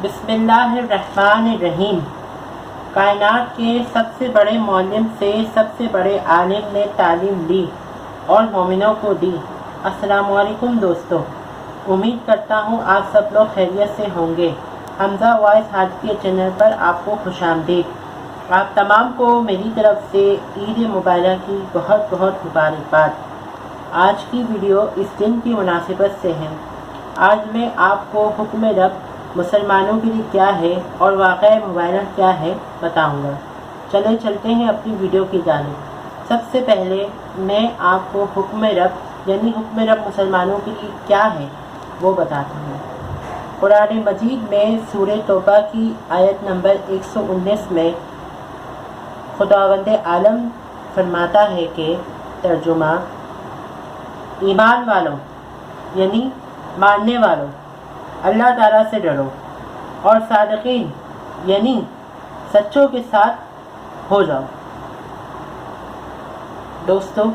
बिस्मिल्लाहिर्रहमानिर्रहीम। कायनात के सबसे बड़े मौल्लिम से सबसे बड़े आलिम ने तालीम ली और मोमिनों को दी। अस्सलामु अलैकुम दोस्तों, उम्मीद करता हूँ आप सब लोग खैरियत से होंगे। हमजा वॉइस हाथ के चैनल पर आपको खुशामदीद। आप तमाम को मेरी तरफ से ईद मुबारक की बहुत बहुत मुबारकबाद। आज की वीडियो इस दिन की मुनासिबत से है। आज मैं आपको हुक्म रब मुसलमानों के लिए क्या है और वाक़या मुबारक क्या है बताऊंगा। चले चलते हैं अपनी वीडियो की जानिब। सबसे पहले मैं आपको हुक्म रब यानी हुक्म रब मुसलमानों के लिए क्या है वो बताता हूँ। कुरान मजीद में सूरह तौबा की आयत नंबर 119 में खुदावंद आलम फरमाता है कि तर्जुमा, ईमान वालों यानी मानने वालों अल्लाह ताला से डरो और सादिकीन यानी सच्चों के साथ हो जाओ। दोस्तों,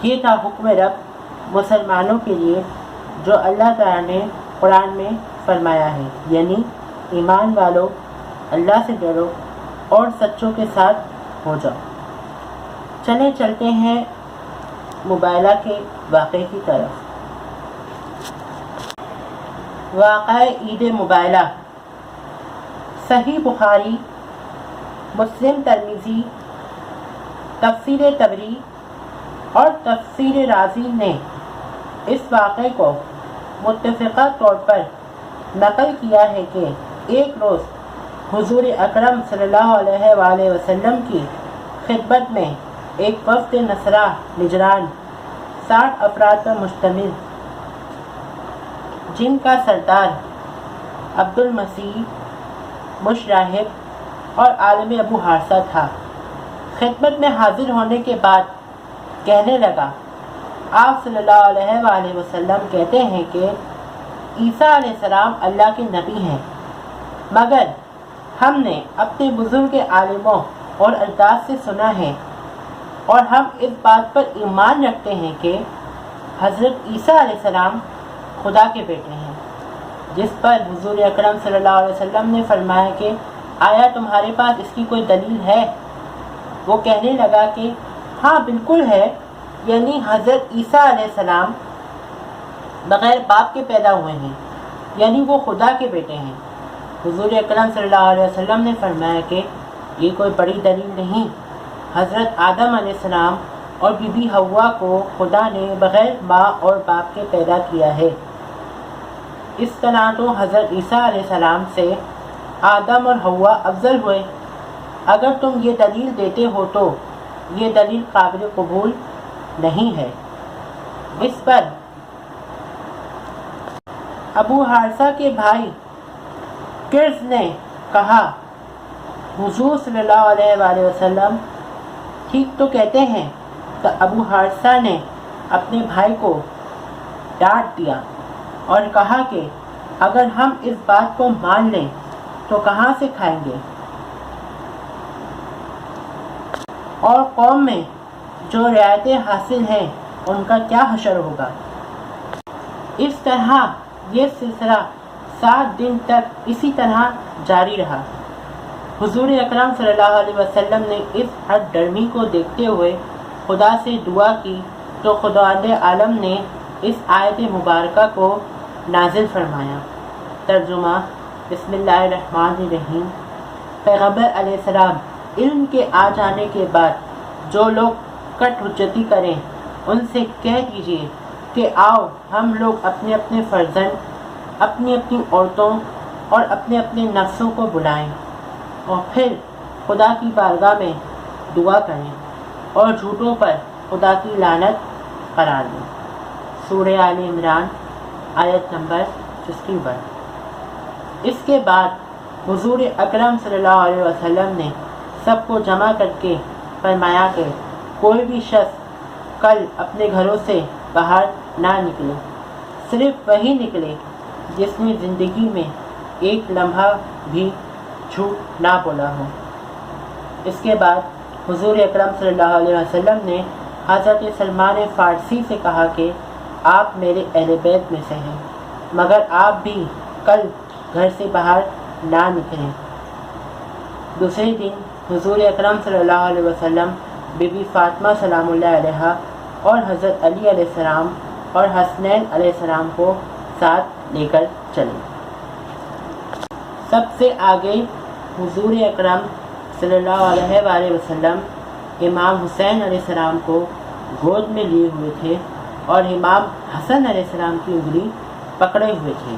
ये था हुक्म रब मुसलमानों के लिए जो अल्लाह ताला ने कुरान में फरमाया है, यानी ईमान वालों अल्लाह से डरो और सच्चों के साथ हो जाओ। चले चलते हैं मुबाइला के वाक़े की तरफ। वाक़या ईद मुबाइला सही बुखारी, मुस्लिम, तिरमिज़ी, तफसीर तबरी और तफसीर राज़ी ने इस वाक़े को मुत्तफ़िक़ा तौर पर नक़ल किया है कि एक रोज़ हुज़ूर अकरम सल्लल्लाहु अलैहि वसल्लम की खिदमत में एक वफ़द नसरा निजरान 60 अफराद पर मुश्तमिल, जिनका सरदार अब्दुल मसीह मुशराहिब और आलम अबू हारसा था, खिदमत में हाजिर होने के बाद कहने लगा, आप सल्लल्लाहु अलैहि वसल्लम कहते हैं कि ईसा अलैहिस्सलाम अल्लाह के नबी हैं, मगर हमने अपने बुजुर्ग आलिमों और अजदाद से सुना है और हम इस बात पर ईमान रखते हैं कि हज़रत ईसा अलैहिस्सलाम खुदा के बेटे हैं। जिस पर हुज़ूर अकरम सल्लल्लाहु अलैहि वसल्लम ने फरमाया कि आया तुम्हारे पास इसकी कोई दलील है? वो कहने लगा कि हाँ बिल्कुल है, यानी हज़रत ईसा अलैहिस्सलाम बग़ैर बाप के पैदा हुए हैं, यानी वो खुदा के बेटे हैं। हुज़ूर अकरम सल्लल्लाहु अलैहि वसल्लम ने फरमाया कि ये कोई बड़ी दलील नहीं, हज़रत आदम अलैहिस्सलाम और बीबी हव्वा को खुदा ने बग़ैर माँ और बाप के पैदा किया है। इस तरह तो हज़रत ईसा अलैहिस्सलाम से आदम और हव्वा अफजल हुए। अगर तुम ये दलील देते हो तो ये दलील काबिल कबूल नहीं है। इस पर अबू हारसा के भाई किर्स ने कहा, हुज़ूर सल्लल्लाहु अलैहि वसल्लम ठीक तो कहते हैं। तो अबू हारसा ने अपने भाई को डांट दिया और कहा कि अगर हम इस बात को मान लें तो कहाँ से खाएंगे और कौम में जो रियायतें हासिल हैं उनका क्या हशर होगा। इस तरह ये सिलसिला 7 दिन तक इसी तरह जारी रहा। हुज़ूर अकरम सल्लल्लाहु अलैहि वसल्लम ने इस हद डरमी को देखते हुए खुदा से दुआ की तो खुदावंद आलम ने इस आयत मुबारका को नाजिल फरमाया। तर्जुमा, बिस्मिल्लाहिर्रहमानिर्रहीम। पैगंबर अलैहिस्सलाम इल्म के आ जाने के बाद जो लोग कट हुज्जती करें उनसे कह दीजिए कि आओ हम लोग अपने अपने फर्जंद, अपनी अपनी औरतों और अपने अपने नफ्सों को बुलाएं और फिर खुदा की बारगाह में दुआ करें और झूठों पर खुदा की लानत करार दें। सूरह आल इमरान आयत नंबर 61। इसके बाद हुज़ूर अकरम सल्लल्लाहु अलैहि वसल्लम ने सबको जमा करके फरमाया कि कोई भी शख्स कल अपने घरों से बाहर ना निकले, सिर्फ वही निकले जिसने ज़िंदगी में एक लम्हा भी झूठ ना बोला हो। इसके बाद हुज़ूर अकरम सल्लल्लाहु अलैहि वसल्लम ने हज़रत सलमान फ़ारसी से कहा कि आप मेरे अहले बैत में से हैं, मगर आप भी कल घर से बाहर ना निकलें। दूसरे दिन हुजूर अकरम सल्लल्लाहु अलैहि वसल्लम बीबी फातिमा सलामुल्लाह अलैहा और हज़रत अली अलैहिस्सलाम और हसनैन अलैहिस्सलाम को साथ लेकर चले। सबसे आगे हुजूर अकरम सल्लल्लाहु अलैहि वसल्लम इमाम हुसैन अलैहिस्सलाम को गोद में लिए हुए थे और इमाम हसन अलैहिस्सलाम की उंगली पकड़े हुए थे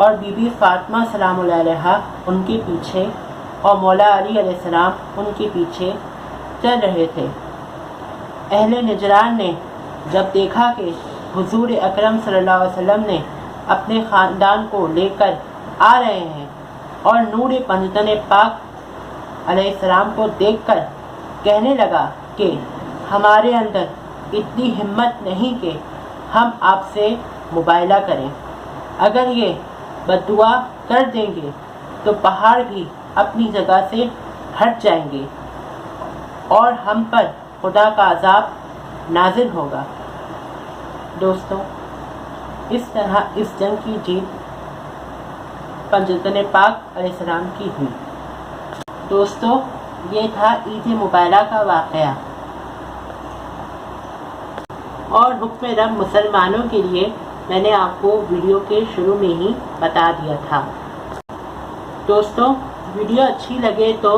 और बीबी फातिमा सलामुल्लाह अलैहा उनके पीछे और मौला अली अलैहिस्सलाम उनके पीछे चल रहे थे। अहले नजरान ने जब देखा कि हुजूर अकरम सल्लल्लाहु अलैहि वसल्लम ने अपने ख़ानदान को लेकर आ रहे हैं और नूर पंजतन पाक अलैहिस्सलाम को देखकर कहने लगा कि हमारे अंदर इतनी हिम्मत नहीं कि हम आपसे मुबायला करें। अगर ये बद्दुआ कर देंगे तो पहाड़ भी अपनी जगह से हट जाएंगे और हम पर खुदा का अजाब नाजिल होगा। दोस्तों, इस तरह इस जंग की जीत पंजतन पाक अलैहिस्सलाम की हुई। दोस्तों, ये था ईद मुबारका का वाक़या और हुक्म रब मुसलमानों के लिए मैंने आपको वीडियो के शुरू में ही बता दिया था। दोस्तों, वीडियो अच्छी लगे तो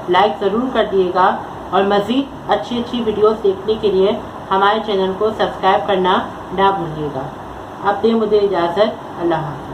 लाइक ज़रूर कर दिएगा और मज़ीद अच्छी वीडियोस देखने के लिए हमारे चैनल को सब्सक्राइब करना ना भूलिएगा। अब दे मुझे इजाज़त। अल्लाह हाफ़िज़।